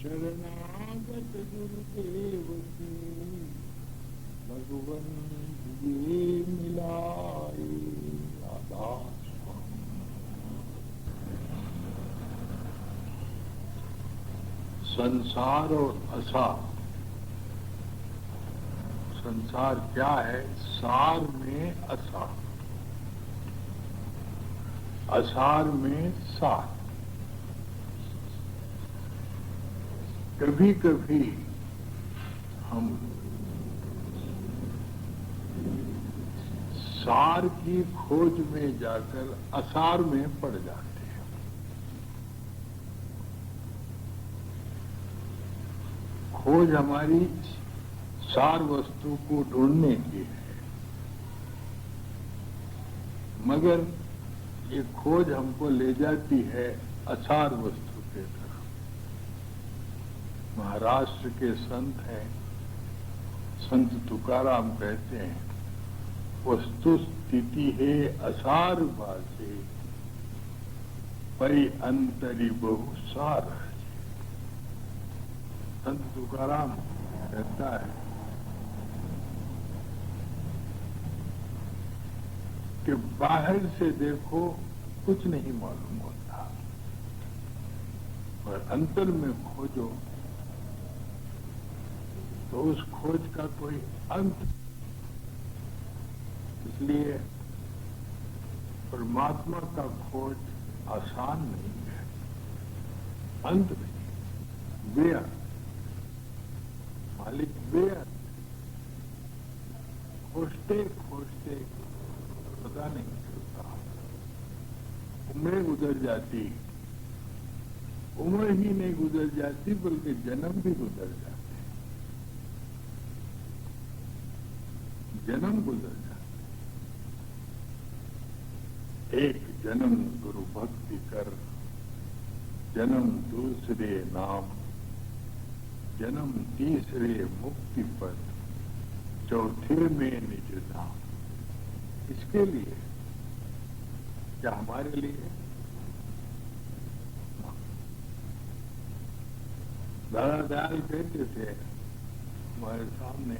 शरणागत गुरुदेव की भगवन ये मिलाए आधार। संसार और असार। संसार क्या है? सार में असार, असार में सार। कभी कभी हम सार की खोज में जाकर असार में पड़ जाते हैं। खोज हमारी सार वस्तु को ढूंढने की है, मगर ये खोज हमको ले जाती है असार वस्तु के तरफ। महाराष्ट्र के संत हैं, संत तुकाराम कहते हैं, वस्तु स्थिति है असार भाषे, परि अंतरि बहु सार। संत तुकाराम कहता है कि बाहर से देखो कुछ नहीं मालूम होता, और अंतर में खोजो तो उस खोज का कोई अंत। इसलिए परमात्मा का खोज आसान नहीं है, अंत नहीं, बेअंत। मालिक बेअंत, खोजते खोजते पता नहीं चलता, उम्रें गुजर जाती, उम्र ही नहीं गुजर जाती बल्कि जन्म भी गुजर जाते, जन्म गुजर जाते। एक जन्म गुरु भक्ति कर, जन्म दूसरे नाम, जन्म तीसरे मुक्ति पद, चौथे में निज धाम। इसके लिए क्या हमारे लिए? दादा दयाल कहते थे हमारे सामने,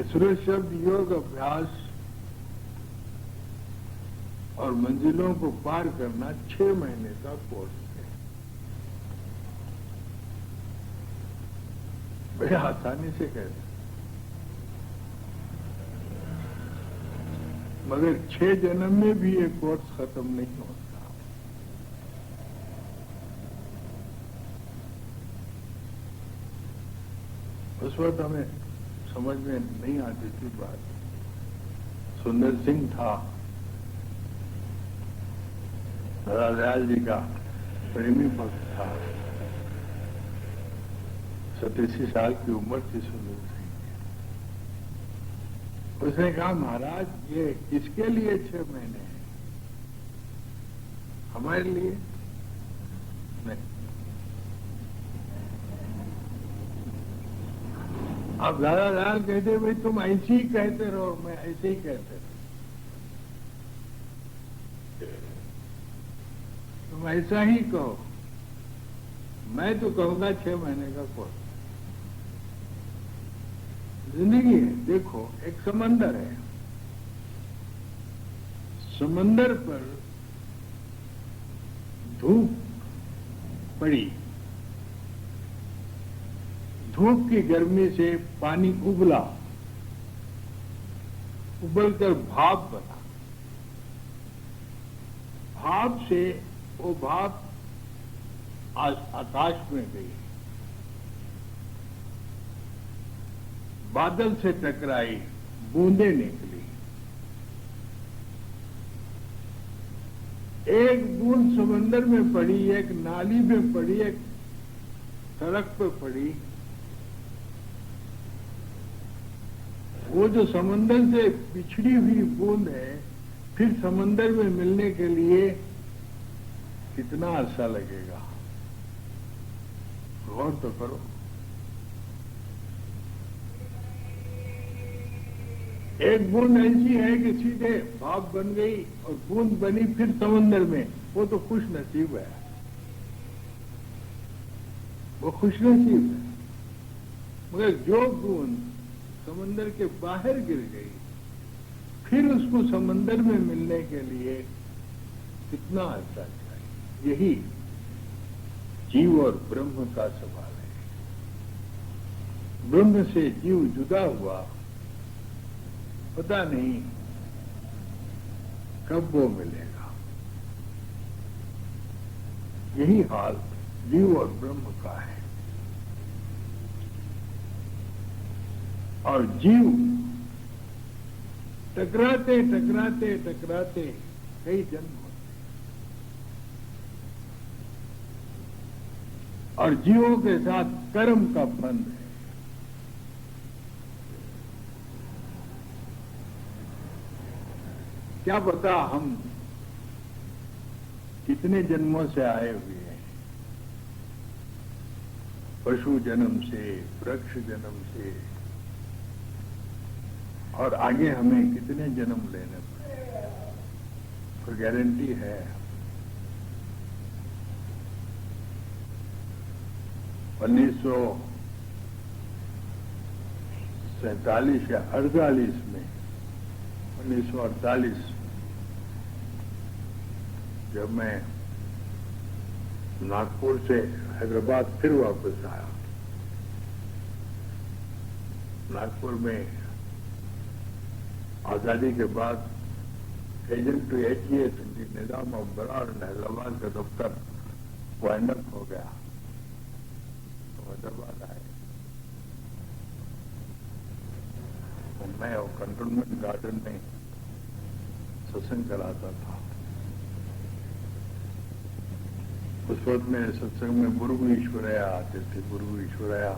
ईश्वर शब्द योग अभ्यास और मंजिलों को पार करना 6 महीने का कोर्स है। बड़े आसानी से कहते, मगर 6 जन्म में भी ये कोर्स खत्म नहीं होता। उस वक्त हमें समझ में नहीं आती थी बात। सुंदर सिंह था, दादा दयाल जी का प्रेमी भक्त था। 87 साल की उम्र थी सुंदर सिंह। उसने कहा, महाराज ये किसके लिए 6 महीने हैं, हमारे लिए नहीं। अब दादा दयाल कहते, भाई तुम ऐसे ही कहते रहो, मैं ऐसे ही कहते रहो, तुम ऐसा ही कहो, मैं तो कहूंगा 6 महीने का कोर्स। जिंदगी है, देखो एक समंदर है, समंदर पर धूप पड़ी, धूप की गर्मी से पानी उबला, उबलकर भाप बना, भाप से वो भाप आकाश में गई, बादल से टकराई, बूंदें निकली। एक बूंद समंदर में पड़ी, एक नाली में पड़ी, एक सड़क पर पड़ी। वो जो समंदर से पिछड़ी हुई बूंद है, फिर समंदर में मिलने के लिए कितना अरसा लगेगा? गौर तो करो। एक बूंद ऐसी है कि सीधे भाप बन गई और बूंद बनी फिर समंदर में, वो तो खुश नसीब है, वो खुश नसीब है। मगर जो बूंद समंदर के बाहर गिर गई, फिर उसको समंदर में मिलने के लिए कितना अर्सा चाहिए। यही जीव और ब्रह्म का सवाल है। ब्रह्म से जीव जुदा हुआ, पता नहीं कब वो मिलेगा। यही हाल जीव और ब्रह्म का है। और जीव टकराते टकराते टकराते कई जन्म होते हैं, और जीवों के साथ कर्म का बंध है। क्या पता हम कितने जन्मों से आए हुए हैं, पशु जन्म से, वृक्ष जन्म से, और आगे हमें कितने जन्म लेने पड़े, कोई गारंटी है? 1947 या 48 में, 1948 जब मैं नागपुर से हैदराबाद फिर वापस आया, नागपुर में आजादी के बाद agent to HES Nizam of Berar Hyderabad का दफ्तर वाइंड अप हो गया, तो हैदराबाद आए। तो मैं और कंटोनमेंट गार्डन में सत्संग कराता था। उस वक्त मेरे सत्संग में गुरु ईश्वरया आते थे, गुरु ईश्वरया,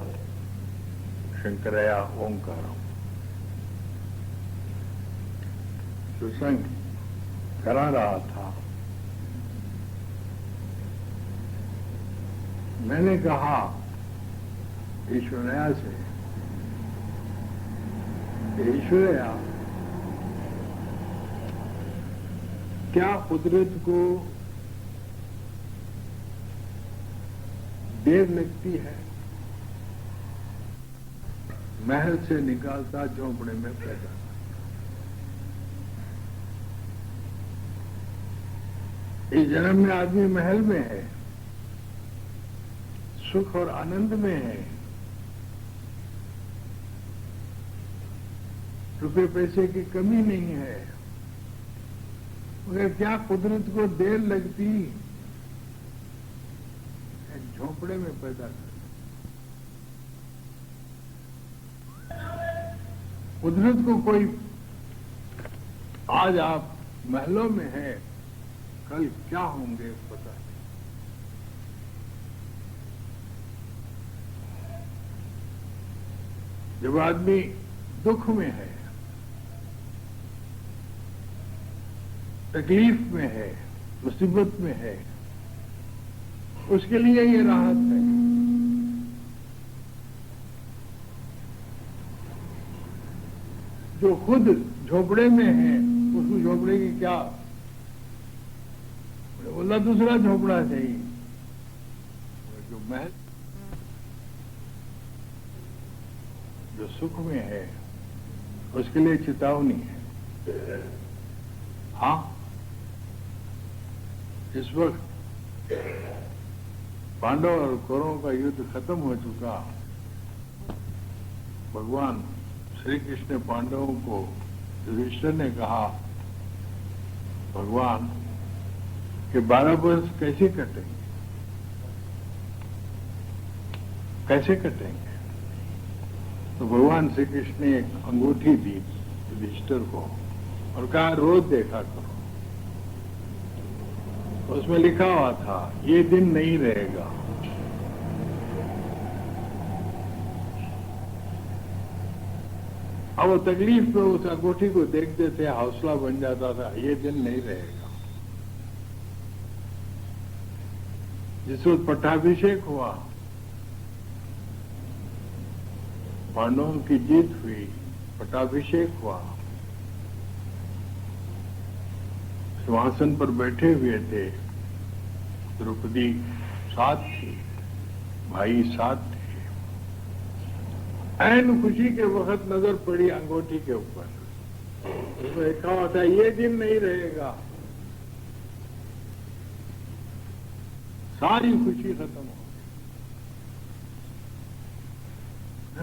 शंकरया, ओंकारम। सत्संग करा रहा था। मैंने कहा ईश्वरया से, ईश्वरया, क्या कुदरत को देर लगती है? महल से निकालता झोंपड़े में पैदा। इस जन्म में आदमी महल में है, सुख और आनंद में है, रुपए पैसे की कमी नहीं है, मगर क्या कुदरत को देर लगती एक झोंपड़े में पैदा कर? कुदरत को कोई, आज आप महलों में है, कल क्या होंगे पता नहीं। जब आदमी दुख में है, तकलीफ में है, मुसीबत में है, उसके लिए ये राहत है। जो खुद झोपड़े में है, उसको झोपड़े की क्या, बोला दूसरा झोपड़ा चाहिए। जो महल, जो सुख में है, उसके लिए चेतावनी है। हाँ, इस वक्त पांडव और कौरवों का युद्ध खत्म हो चुका। भगवान श्री कृष्ण पांडवों को, युधिष्ठिर ने कहा, भगवान कि 12 वर्ष कैसे कटेंगे, कैसे कटेंगे? तो भगवान श्री कृष्ण ने एक अंगूठी दी युधिष्ठिर को और कहा, रोज देखा करो। उसमें लिखा हुआ था, ये दिन नहीं रहेगा। अब वो तकलीफ में उस अंगूठी को देखते थे, हौसला बन जाता था, ये दिन नहीं रहेगा। जिस वक्त पट्टाभिषेक हुआ, पांडवों की जीत हुई, पट्टाभिषेक हुआ, सिंहासन पर बैठे हुए थे, द्रौपदी साथ थी, भाई साथ थे। ऐन खुशी के वक्त नजर पड़ी अंगूठी के ऊपर, उसमें लिखा हुआ था ये दिन नहीं रहेगा। सारी खुशी खत्म हो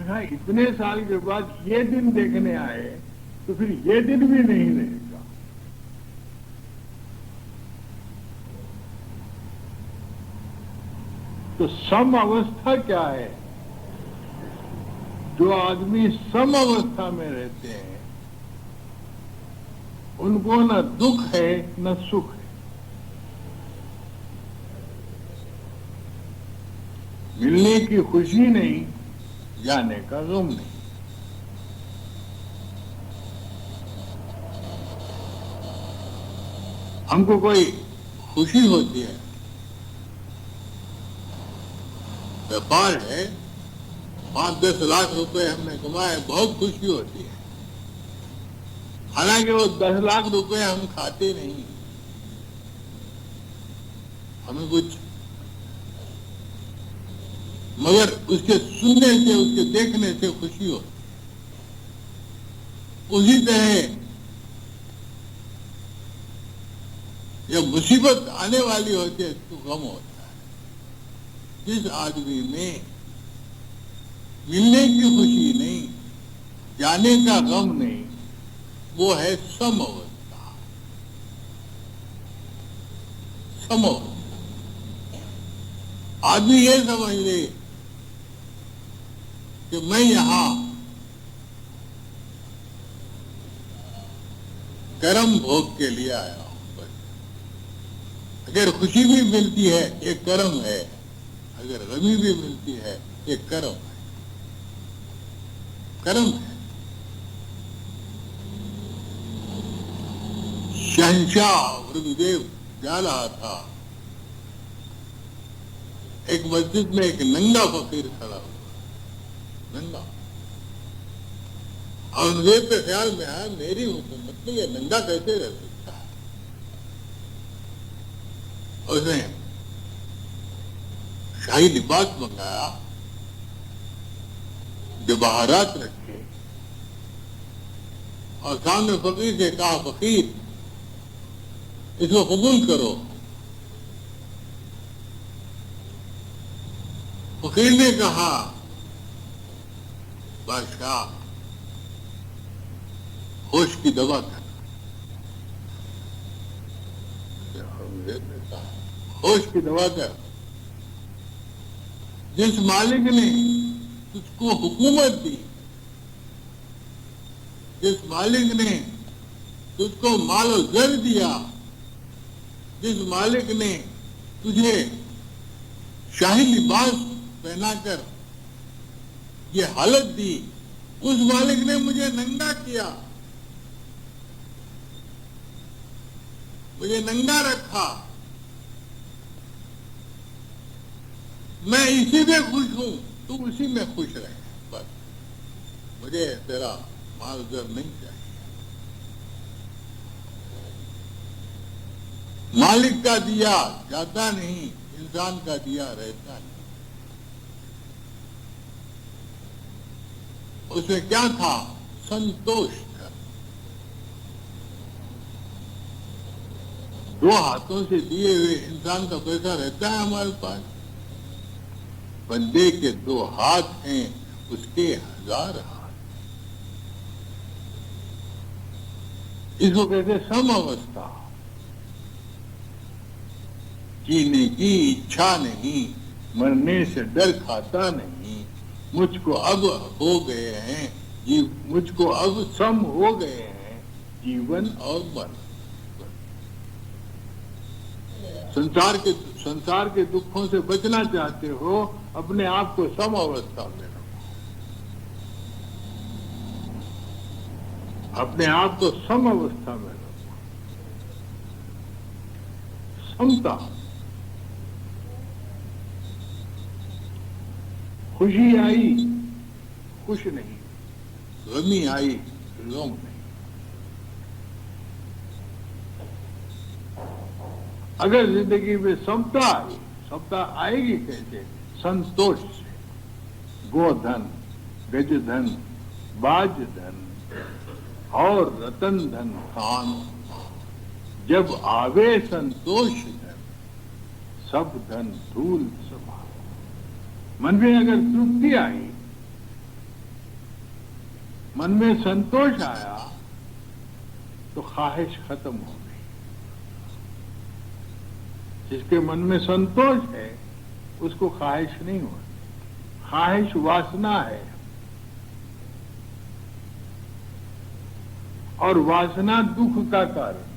गई। इतने साल के बाद ये दिन देखने आए तो फिर ये दिन भी नहीं रहेगा। तो सम अवस्था क्या है? जो आदमी सम अवस्था में रहते हैं उनको न दुख है न सुख है। मिलने की खुशी नहीं, जाने का गम नहीं। हमको कोई खुशी होती है, व्यापार है, 5-10 लाख रुपए हमने कमाए, बहुत खुशी होती है। हालांकि वो 10 लाख रुपए हम खाते नहीं, हमें कुछ, मगर उसके सुनने से, उसके देखने से खुशी होती। उसी तरह जब मुसीबत आने वाली होती है तो गम होता है। जिस आदमी में मिलने की खुशी नहीं, जाने का गम नहीं, वो है सम अवस्था। सम अवस्था आदमी ये समझ ले कि मैं यहां कर्म भोग के लिए आया हूं। अगर खुशी भी मिलती है ये कर्म है, अगर गमी भी मिलती है ये कर्म है। कर्म है। शहंशाह वृद्धदेव जा रहा था, एक मस्जिद में एक नंगा फकीर खड़ा हुआ, नंगा। और मुझे तो ख्याल में आया मेरी हुकूमत में ये नंगा कैसे रह सकता है। उसने शाही लिबास मंगाया, जवाहरात रखे और सामने फकीर से कहा, फकीर इसको कबूल करो। फकीर ने कहा, बादशाह होश की दवा कर। होश की दवा कर। जिस मालिक ने तुझको हुकूमत दी, जिस मालिक ने तुझको मालो जर दिया, जिस मालिक ने तुझे शाही लिबास पहनाकर ये हालत दी, उस मालिक ने मुझे नंगा किया, मुझे नंगा रखा। मैं इसी में खुश हूं, तू उसी में खुश रहे, बस मुझे तेरा माल जर नहीं चाहिए। मालिक का दिया जाता नहीं, इंसान का दिया रहता नहीं। उसमें क्या था? संतोष था। दो हाथों से दिए हुए इंसान का पैसा रहता है हमारे पास, बंदे के 2 हाथ हैं, उसके 1000 हाथ। इसको कहते सम अवस्था। जीने की इच्छा नहीं, मरने से डर खाता नहीं। मुझको अब हो गए हैं, मुझको अब सम हो गए हैं जीवन और मरण। संसार के दुखों से बचना चाहते हो, अपने आप को सम अवस्था में रखो। अपने आप को सम अवस्था में रखो। समता। खुशी आई खुश नहीं, गमी आई गम नहीं। अगर जिंदगी में समता आई, समता आएगी कैसे? संतोष से। गोधन, गजधन, बाजधन और रतन धन खान, जब आवे संतोष धन, सब धन धूल समान। मन में अगर तृप्ति आई, मन में संतोष आया, तो ख्वाहिश खत्म हो गई। जिसके मन में संतोष है उसको ख्वाहिश नहीं होती। ख्वाहिश वासना है, और वासना दुख का कारण है।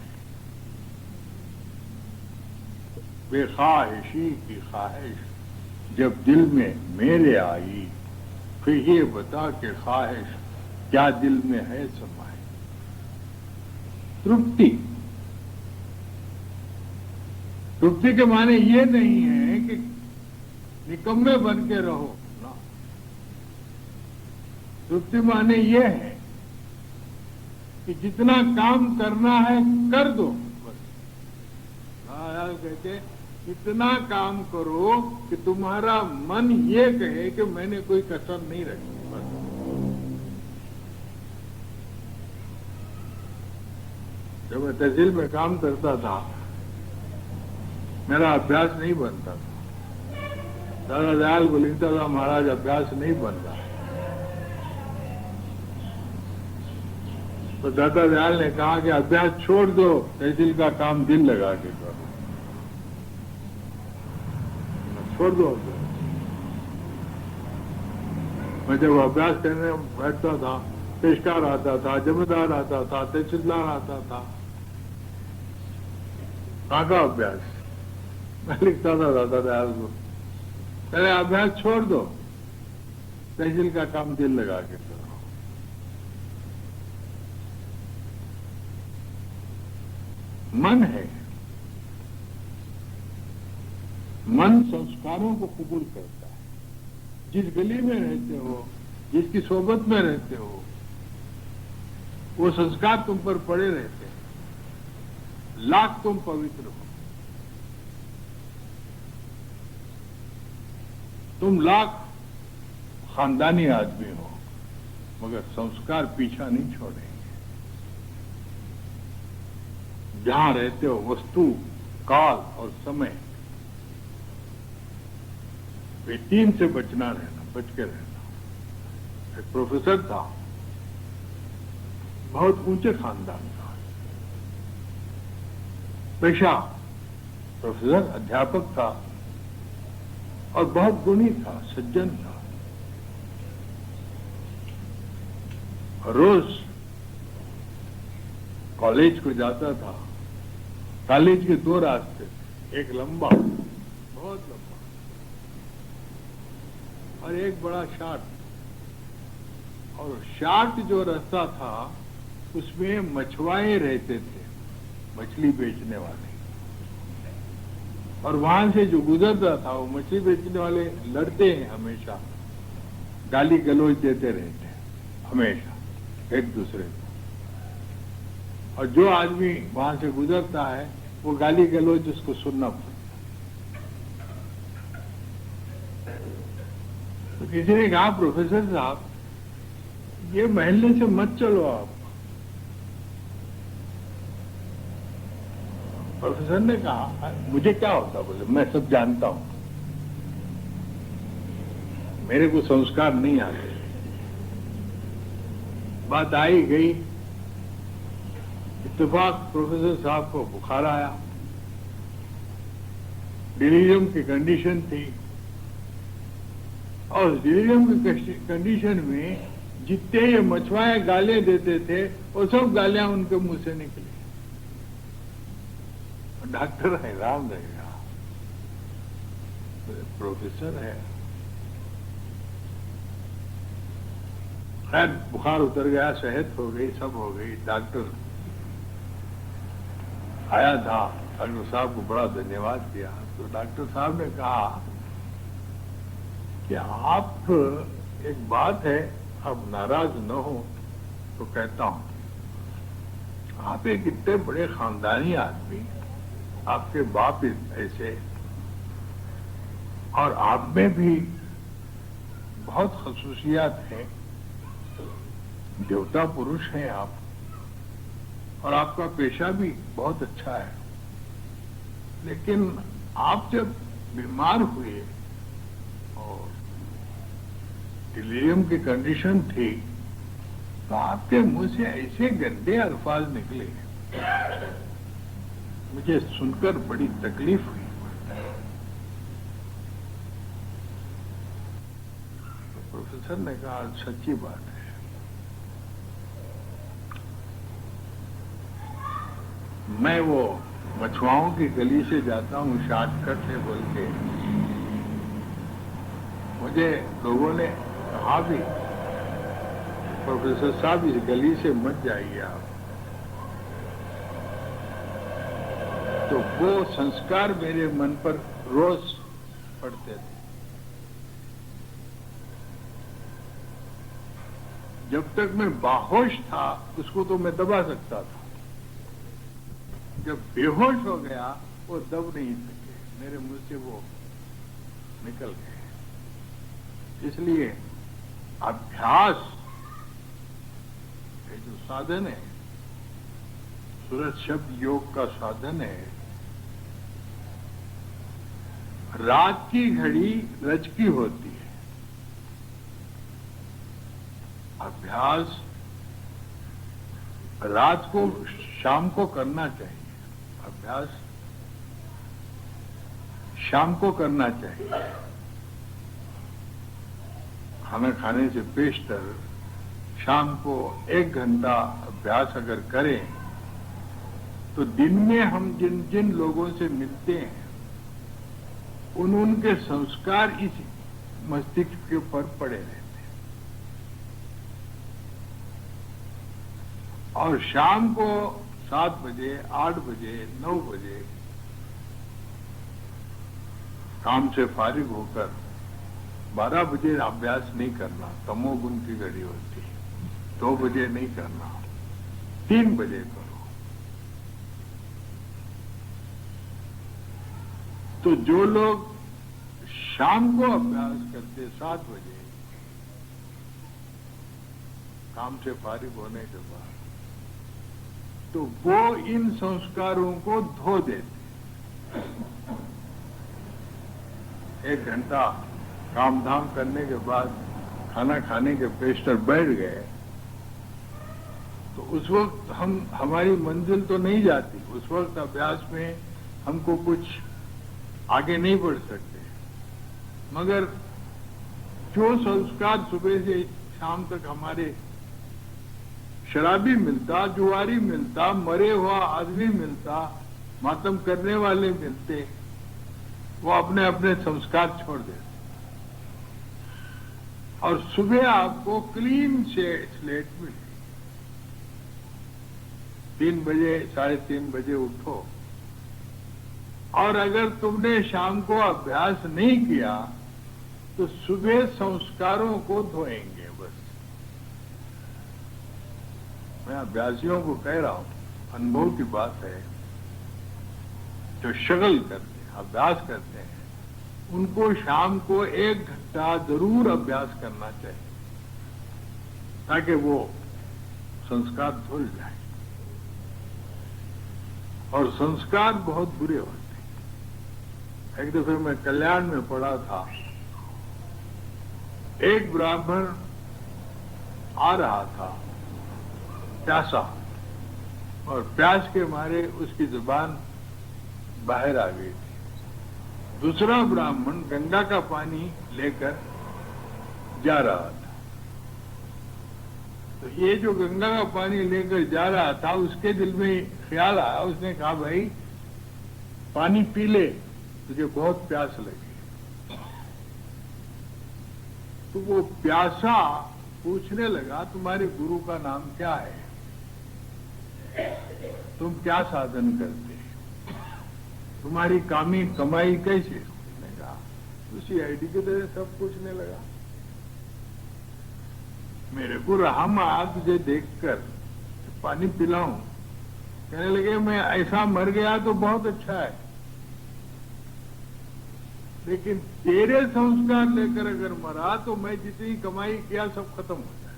बेख्वाहिशी की ख्वाहिश जब दिल में मेरे आई, फिर ये बता कि ख्वाहिश क्या दिल में है समाई। तृप्ति, तृप्ति के माने ये नहीं है कि निकम्मे बन के रहो ना। तृप्ति माने ये है कि जितना काम करना है कर दो बस। कहते इतना काम करो कि तुम्हारा मन ये कहे कि मैंने कोई कसर नहीं रखी बस। जब मैं तहसील में काम करता था, मेरा अभ्यास नहीं बनता था। दादा दयाल को लिखता था, महाराज अभ्यास नहीं बन रहा। तो दादा दयाल ने कहा कि अभ्यास छोड़ दो, तहसील का काम दिल लगा के करो। छोड़ दो अभ्यास। मैं जब अभ्यास करने बैठता था, पेशकार आता था, जमींदार आता था, तहसीलदार आता था, कहाँ का अभ्यास? मैं लिखता था दादा दयाल को, पहले अभ्यास छोड़ दो, तहसील का काम दिल लगा के करो। मन है, मन संस्कारों को कबूल करता है। जिस गली में रहते हो, जिसकी सोबत में रहते हो, वो संस्कार तुम पर पड़े रहते हैं। लाख तुम पवित्र हो, तुम लाख खानदानी आदमी हो, मगर संस्कार पीछा नहीं छोड़ेंगे। जहां रहते हो, वस्तु, काल और समय, वे तीन से बचना रहना, बच के रहना। एक प्रोफेसर था, बहुत ऊंचे खानदान का पेशा, प्रोफेसर अध्यापक था और बहुत गुणी था, सज्जन था। रोज कॉलेज को जाता था। कॉलेज के दो रास्ते, एक लंबा, बहुत लंबा, और एक बड़ा शार्ट। और शार्ट जो रास्ता था उसमें मछुआरे रहते थे, मछली बेचने वाले। और वहां से जो गुजरता था, वो मछली बेचने वाले लड़ते हैं हमेशा, गाली गलौज देते रहते हैं हमेशा एक दूसरे को। और जो आदमी वहां से गुजरता है वो गाली गलौज उसको सुनना पड़ता। तो किसी ने कहा, प्रोफेसर साहब, ये महल्ले से मत चलो आप। प्रोफेसर ने कहा, मुझे क्या होता? बोले, मैं सब जानता हूं, मेरे को संस्कार नहीं आते। बात आई गई, इत्तेफाक प्रोफेसर साहब को बुखार आया, डिलीरियम की कंडीशन थी। और डिलीरियम की कंडीशन में जितने ये मछुआरे गालियां देते थे, वो सब गालियां उनके मुंह से निकली। डॉक्टर हैरान रह गया, प्रोफेसर है। खैर बुखार उतर गया, सेहत हो गई, सब हो गई। डॉक्टर आया था, डॉक्टर साहब को बड़ा धन्यवाद दिया। तो डॉक्टर साहब ने कहा कि आप, एक बात है, आप नाराज न हो तो कहता हूं, आप एक इतने बड़े खानदानी आदमी, आपके बाप ऐसे, और आप में भी बहुत खसूसियात हैं, देवता पुरुष हैं आप, और आपका पेशा भी बहुत अच्छा है। लेकिन आप जब बीमार हुए और डिलीरियम की कंडीशन थी, तो आपके मुंह से ऐसे गंदे अल्फाज निकले, मुझे सुनकर बड़ी तकलीफ हुई। तो प्रोफेसर ने कहा सच्ची बात है, मैं वो मछुआओं की गली से जाता हूँ शॉर्टकट से बोल के, मुझे लोगों ने कहा भी प्रोफेसर साहब इस गली से मत जाइए आप। तो वो संस्कार मेरे मन पर रोज पड़ते थे। जब तक मैं बाहोश था उसको तो मैं दबा सकता था, जब बेहोश हो गया वो दब नहीं सके, मेरे मुंह से वो निकल गए। इसलिए अभ्यास ये जो साधन है, सूरज शब्द योग का साधन है। रात की घड़ी रज की होती है, अभ्यास रात को शाम को करना चाहिए, अभ्यास शाम को करना चाहिए। खाना खाने से पेशतर शाम को 1 घंटा अभ्यास अगर करें तो दिन में हम जिन जिन लोगों से मिलते हैं उनके संस्कार इस मस्तिष्क के ऊपर पड़े रहते हैं। और शाम को 7 बजे, 8 बजे, 9 बजे काम से फारिग होकर 12 बजे अभ्यास नहीं करना, तमोगुण की घड़ी होती है। 2 बजे नहीं करना, 3 बजे करो। तो जो लोग शाम को अभ्यास करते 7 बजे काम से फारिग होने के बाद, तो वो इन संस्कारों को धो देते। 1 घंटा काम धाम करने के बाद खाना खाने के पेशतर बैठ गए तो उस वक्त हमारी मंजिल तो नहीं जाती। उस वक्त अभ्यास में हमको कुछ आगे नहीं बढ़ सकते, मगर जो संस्कार सुबह से शाम तक हमारे शराबी मिलता, जुआरी मिलता, मरे हुआ आदमी मिलता, मातम करने वाले मिलते, वो अपने अपने संस्कार छोड़ देते और सुबह आपको क्लीन स्लेट मिले। 3 बजे 3:30 बजे उठो, और अगर तुमने शाम को अभ्यास नहीं किया तो सुबह संस्कारों को धोएंगे। बस मैं अभ्यासियों को कह रहा हूं, अनुभव की बात है, जो शगल करते हैं, अभ्यास करते हैं, उनको शाम को 1 घंटा जरूर अभ्यास करना चाहिए ताकि वो संस्कार धुल जाए। और संस्कार बहुत बुरे होते हैं। एक दफे मैं कल्याण में पढ़ा था, एक ब्राह्मण आ रहा था प्यासा, और प्यास के मारे उसकी जुबान बाहर आ गई थी। दूसरा ब्राह्मण गंगा का पानी लेकर जा रहा था, तो ये जो गंगा का पानी लेकर जा रहा था उसके दिल में ख्याल आया, उसने कहा भाई पानी पी ले, तुझे बहुत प्यास लगी। तो वो प्यासा पूछने लगा तुम्हारे गुरु का नाम क्या है, तुम क्या साधन करते, तुम्हारी कमाई कैसे? उसने कहा उसी आईडी की तरह सब पूछने लगा। मेरे को रहम आया तुझे देखकर, पानी पिलाऊं, कहने लगे मैं ऐसा मर गया तो बहुत अच्छा है, लेकिन तेरे संस्कार लेकर अगर मरा तो मैं जितनी कमाई किया सब खत्म हो जाए।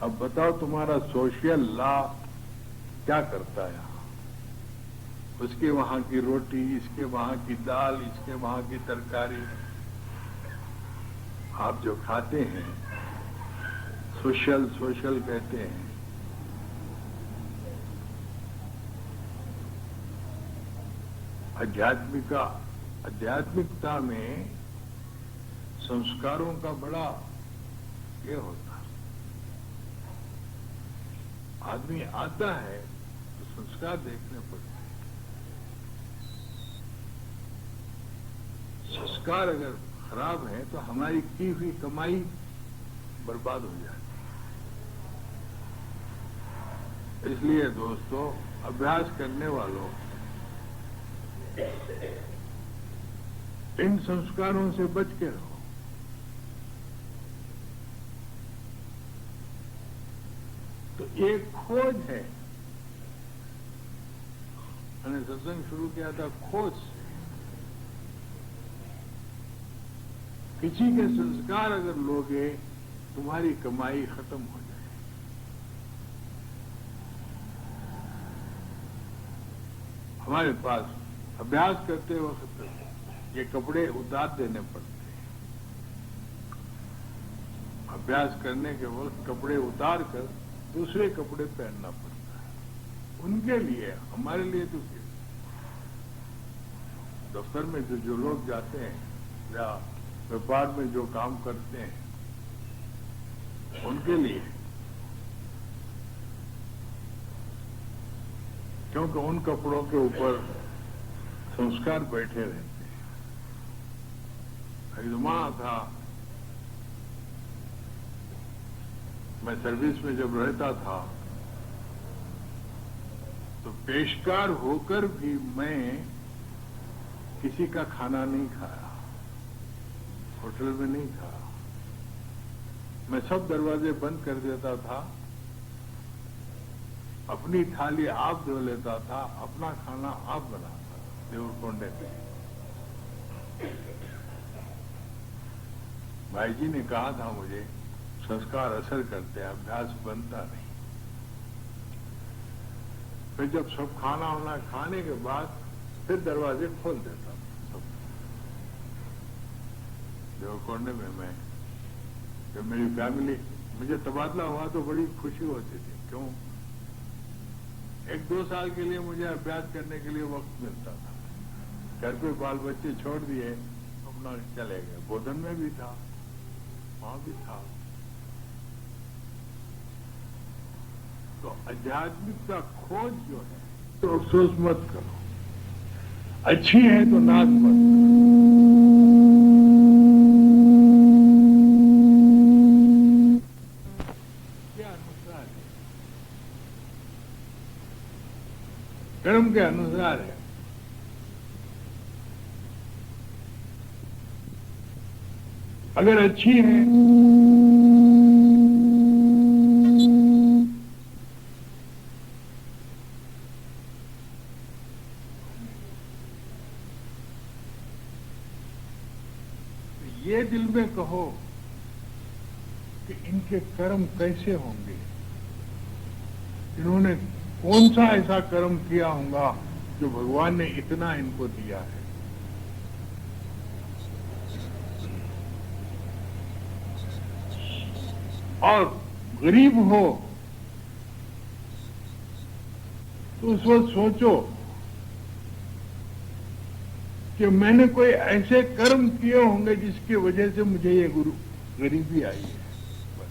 अब बताओ तुम्हारा सोशल लॉ क्या करता है यहां? उसके वहां की रोटी, इसके वहां की दाल, इसके वहां की तरकारी, आप जो खाते हैं सोशल सोशल कहते हैं। आध्यात्मिकता में संस्कारों का बड़ा ये होता है। आदमी आता है तो संस्कार देखने पड़ते हैं। संस्कार अगर खराब है तो हमारी की हुई कमाई बर्बाद हो जाती है। इसलिए दोस्तों, अभ्यास करने वालों इन संस्कारों से बच के रहो। तो एक खोज है, मैंने सत्संग शुरू किया था खोज से। किसी के संस्कार अगर लोगे तुम्हारी कमाई खत्म हो जाए। हमारे पास अभ्यास करते वक्त ये कपड़े उतार देने पड़ते हैं। अभ्यास करने के वक्त कपड़े उतार कर दूसरे कपड़े पहनना पड़ता है। उनके लिए, हमारे लिए तो दफ्तर में जो लोग जाते हैं या व्यापार में जो काम करते हैं उनके लिए, क्योंकि उन कपड़ों के ऊपर संस्कार बैठे रहते हैं। एक जमाना था, मैं सर्विस में जब रहता था तो पेशकार होकर भी मैं किसी का खाना नहीं खाया, होटल में नहीं खाया। मैं सब दरवाजे बंद कर देता था, अपनी थाली आप धो लेता था, अपना खाना आप बनाता था देवरकोंडे पे। भाई जी ने कहा था मुझे, संस्कार असर करते हैं, अभ्यास बनता नहीं। फिर जब सब खाना वाना खाने के बाद फिर दरवाजे खोल देता था सब। देवरकोंडे में मैं, जब मेरी फैमिली, मुझे तबादला हुआ तो बड़ी खुशी होती थी। क्यों? 1-2 साल के लिए मुझे अभ्यास करने के लिए वक्त मिलता था। घर पे बाल बच्चे छोड़ दिए, अपना चले गए। बोधन में भी था, वहां भी था। तो आध्यात्मिकता खोज जो है, तो अफसोस मत करो, अच्छी है तो नाश मत करो। क्या अनुसार है, कर्म के अनुसार है। अगर अच्छी है तो ये दिल में कहो कि इनके कर्म कैसे होंगे, इन्होंने कौन सा ऐसा कर्म किया होगा जो भगवान ने इतना इनको दिया है। और गरीब हो तो उस वक्त सोचो कि मैंने कोई ऐसे कर्म किए होंगे जिसकी वजह से मुझे ये गरीबी आई है। बस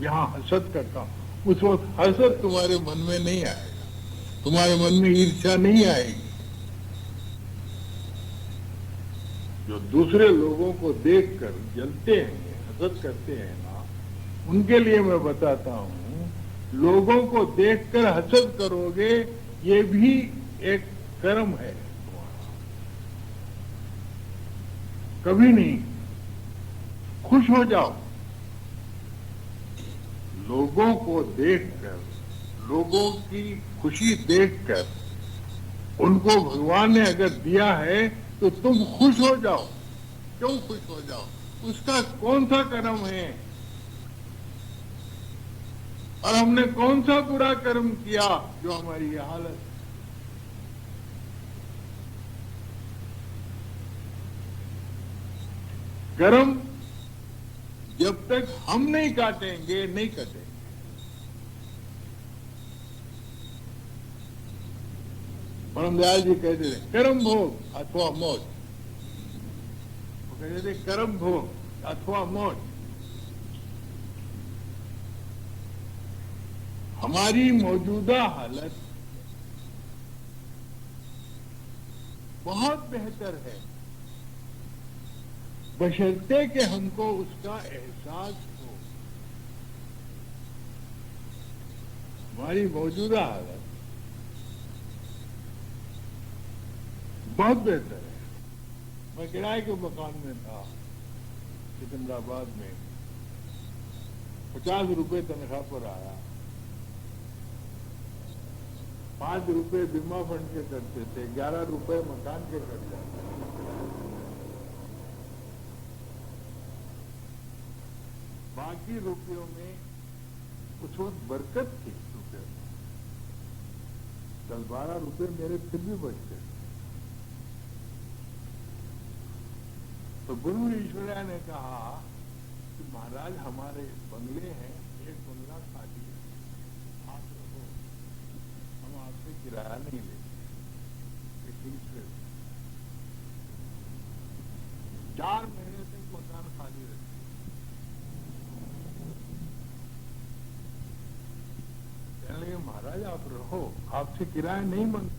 यहां हसद का काम, उस वक्त हसद तुम्हारे मन में नहीं आएगा, तुम्हारे मन में ईर्ष्या नहीं आएगी। जो दूसरे लोगों को देखकर जलते हैं, हसद करते हैं ना, उनके लिए मैं बताता हूं, लोगों को देखकर हसद करोगे ये भी एक कर्म है तुम्हारा। कभी नहीं, खुश हो जाओ। लोगों को देखकर, लोगों की खुशी देखकर, उनको भगवान ने अगर दिया है तो तुम खुश हो जाओ। क्यों खुश हो जाओ? उसका कौन सा कर्म है? और हमने कौन सा बुरा कर्म किया जो हमारी ये हालत? कर्म जब तक हम नहीं काटेंगे नहीं कटेंगे। परम दयाल जी कहते थे कर्म भोग अथवा मौज। वो कहते थे कर्म भोग अथवा मौज। हमारी मौजूदा हालत बहुत बेहतर है, बशर्ते कि हमको उसका एहसास हो। हमारी मौजूदा हालत बहुत बेहतर है। मैं किराए के मकान में था सिकंदराबाद में, 50 रुपए तनख्वाह पर आया, 5 रुपए बीमा फंड के करते थे, 11 रुपए मकान के करते थे। बाकी रुपयों में उस वक्त बरकत थी। रुपये में 10-12 रुपए मेरे फिर भी बचते थे। तो गुरु ईश्वरया ने कहा कि महाराज हमारे बंगले हैं, एक बंगला खाली है, आप रहो, हम आपसे किराया नहीं लेते। 4 महीने तक मकान खाली रहे। कहने लगे महाराज आप रहो, आपसे किराया नहीं मांगते।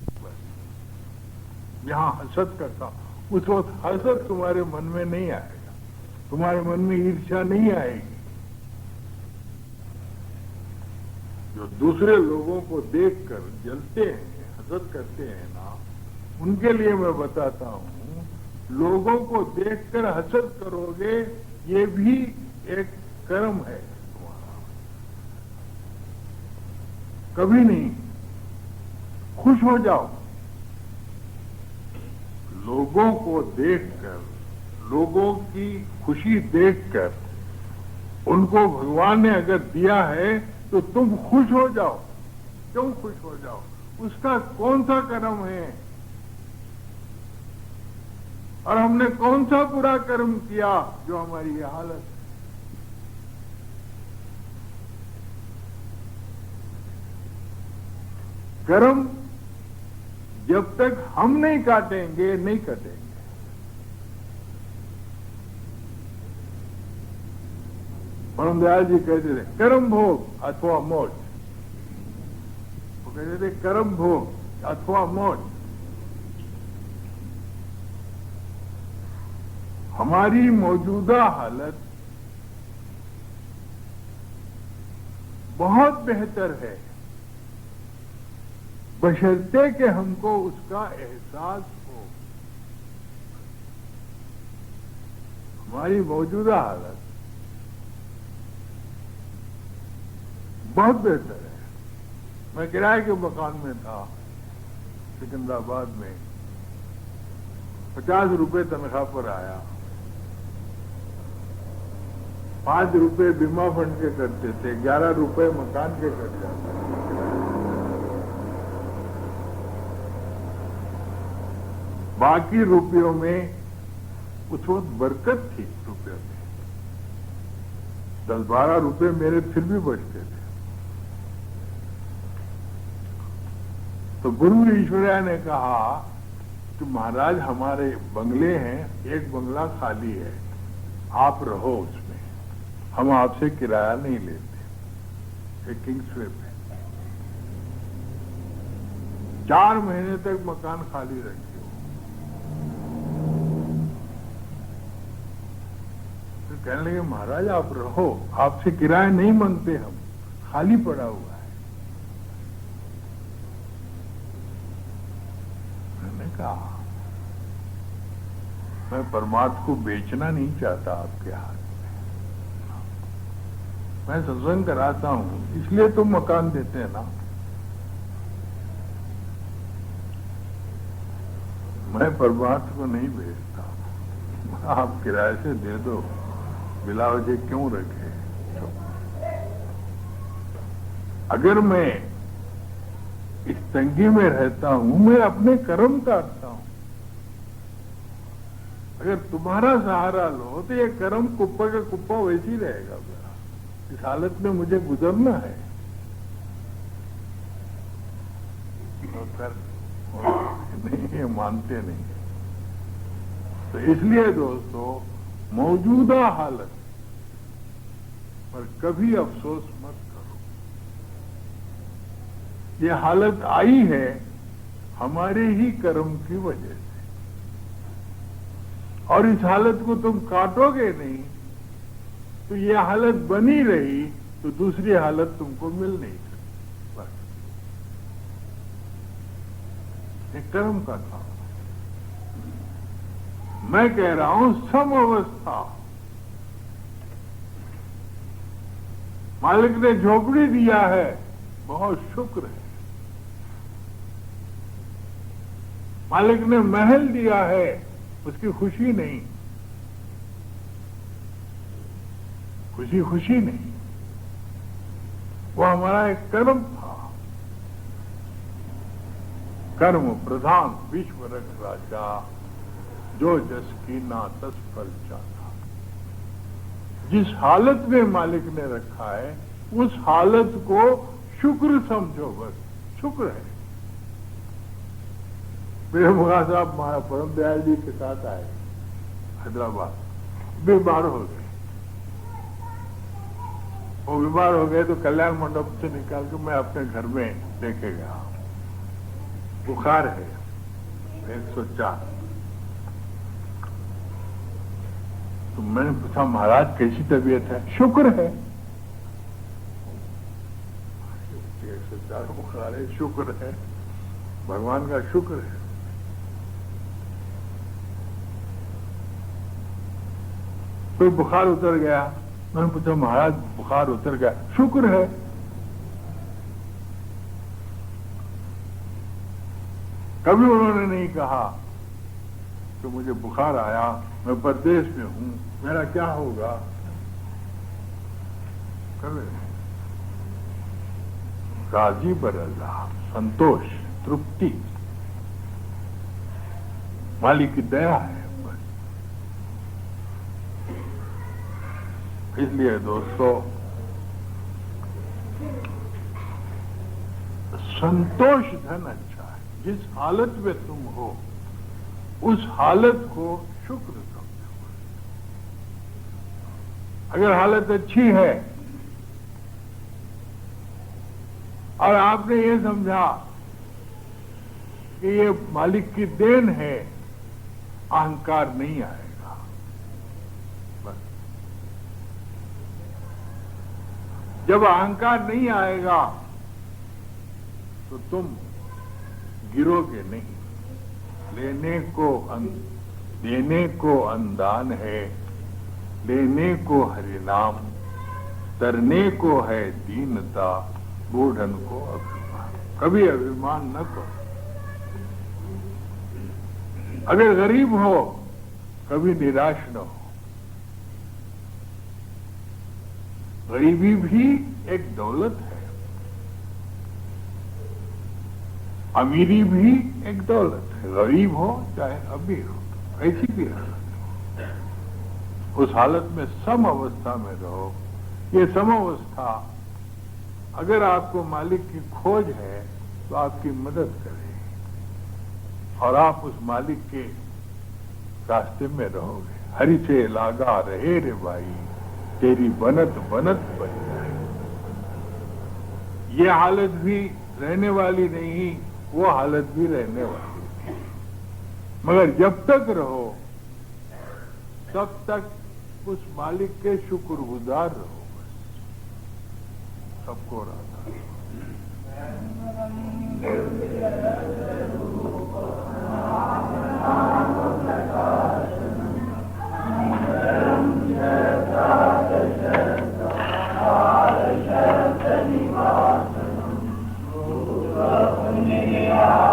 यहां हसद करता, उस वक्त हसद तुम्हारे मन में नहीं आएगा, तुम्हारे मन में ईर्ष्या नहीं आएगी। जो दूसरे लोगों को देखकर जलते हैं, हसद करते हैं ना, उनके लिए मैं बताता हूं, लोगों को देखकर हसद करोगे ये भी एक कर्म है तुम्हारा। कभी नहीं, खुश हो जाओ। लोगों को देखकर, लोगों की खुशी देखकर, उनको भगवान ने अगर दिया है तो तुम खुश हो जाओ। क्यों खुश हो जाओ? उसका कौन सा कर्म है? और हमने कौन सा बुरा कर्म किया जो हमारी ये हालत? कर्म जब तक हम नहीं काटेंगे नहीं कटेंगे। परम दयाल जी कहते थे कर्म भोग अथवा मौज। वो कहते थे कर्म भोग अथवा मौज। हमारी मौजूदा हालत बहुत बेहतर है, बशर्ते कि हमको उसका एहसास हो। हमारी मौजूदा हालत बहुत बेहतर है। मैं किराए के मकान में था सिकंदराबाद में, 50 रुपए तनख्वाह पर आया, 5 रुपए बीमा फंड के करते थे, 11 रुपए मकान के करते थे। बाकी रुपयों में उस वक्त बरकत थी। रुपये में 10-12 रुपए मेरे फिर भी बचते थे। तो गुरु ईश्वरया ने कहा कि महाराज हमारे बंगले हैं, एक बंगला खाली है, आप रहो उसमें, हम आपसे किराया नहीं लेते। एक किंग्सवे पे 4 महीने तक मकान खाली रखे। तो कहने लगे महाराज आप रहो, आपसे किराया नहीं मांगते, हम खाली पड़ा हुआ है। मैंने कहा मैं परमात्मा को बेचना नहीं चाहता आपके हाथ में, मैं सत्संग कराता हूं, इसलिए तुम मकान देते हैं ना। मैं परमार्थ को नहीं भेजता, आप किराए से दे दो, बिला वजह क्यों रखे। अगर मैं इस तंगी में रहता हूं, मैं अपने कर्म काटता हूं। अगर तुम्हारा सहारा लो तो ये कर्म कुप्पा का कुप्पा वैसे ही रहेगा मेरा। इस हालत में मुझे गुजरना है। तो कर नहीं, ये मानते नहीं। तो इसलिए दोस्तों, मौजूदा हालत पर कभी अफसोस मत करो। ये हालत आई है हमारे ही कर्म की वजह से, और इस हालत को तुम काटोगे नहीं तो ये हालत बनी रही तो दूसरी हालत तुमको मिल नहीं सकती। बस ये कर्म का काम। मैं कह रहा हूं सम अवस्था। मालिक ने झोपड़ी दिया है, बहुत शुक्र है। मालिक ने महल दिया है, उसकी खुशी नहीं, खुशी नहीं, वो हमारा एक कर्म था। कर्म प्रधान विश्व रख राजा, जो जस की ना तस फल चाहा। जिस हालत में मालिक ने रखा है उस हालत को शुक्र समझो, बस शुक्र है। मेरे मुखा साहब परम दयाल जी के साथ आए हैदराबाद, बीमार हो गए। वो बीमार हो गए तो कल्याण मंडप से निकाल के मैं अपने घर में लेके गया। बुखार है 104। तो मैंने पूछा महाराज कैसी तबीयत है? शुक्र है। 104 बुखार है, शुक्र है, भगवान का शुक्र है। फिर बुखार उतर गया। मैंने पूछा महाराज बुखार उतर गया? शुक्र है। कभी उन्होंने नहीं कहा कि मुझे बुखार आया, मैं परदेश में हूं, मेरा क्या होगा। कभी राजी बरल्ला, संतोष, तृप्ति, मालिक की दया है। इसलिए दोस्तों, संतोष धन अच्छा है। जिस हालत में तुम हो उस हालत को शुक्र समझो। अगर हालत अच्छी है और आपने ये समझा कि ये मालिक की देन है, अहंकार नहीं आएगा। जब अहंकार नहीं आएगा तो तुम गिरोगे नहीं। देने को अनदान है, लेने को हरिनाम, तरने को है दीनता, बूढ़न को अभिमान। कभी अभिमान न करो। अगर गरीब हो कभी निराश न हो। गरीबी भी एक दौलत है, अमीरी भी एक दौलत है। गरीब हो चाहे अमीर हो, ऐसी भी हालत हो, उस हालत में सम अवस्था में रहो। ये सम अवस्था अगर आपको मालिक की खोज है तो आपकी मदद करेगी और आप उस मालिक के रास्ते में रहोगे। हरि से लागा रहे रे भाई, तेरी बनत बनत बन जाए। ये हालत भी रहने वाली नहीं, वो हालत भी रहने वाली नहीं। मगर जब तक रहो तब तक उस मालिक के शुक्रगुजार रहो। बस सबको राधा। Ah किया।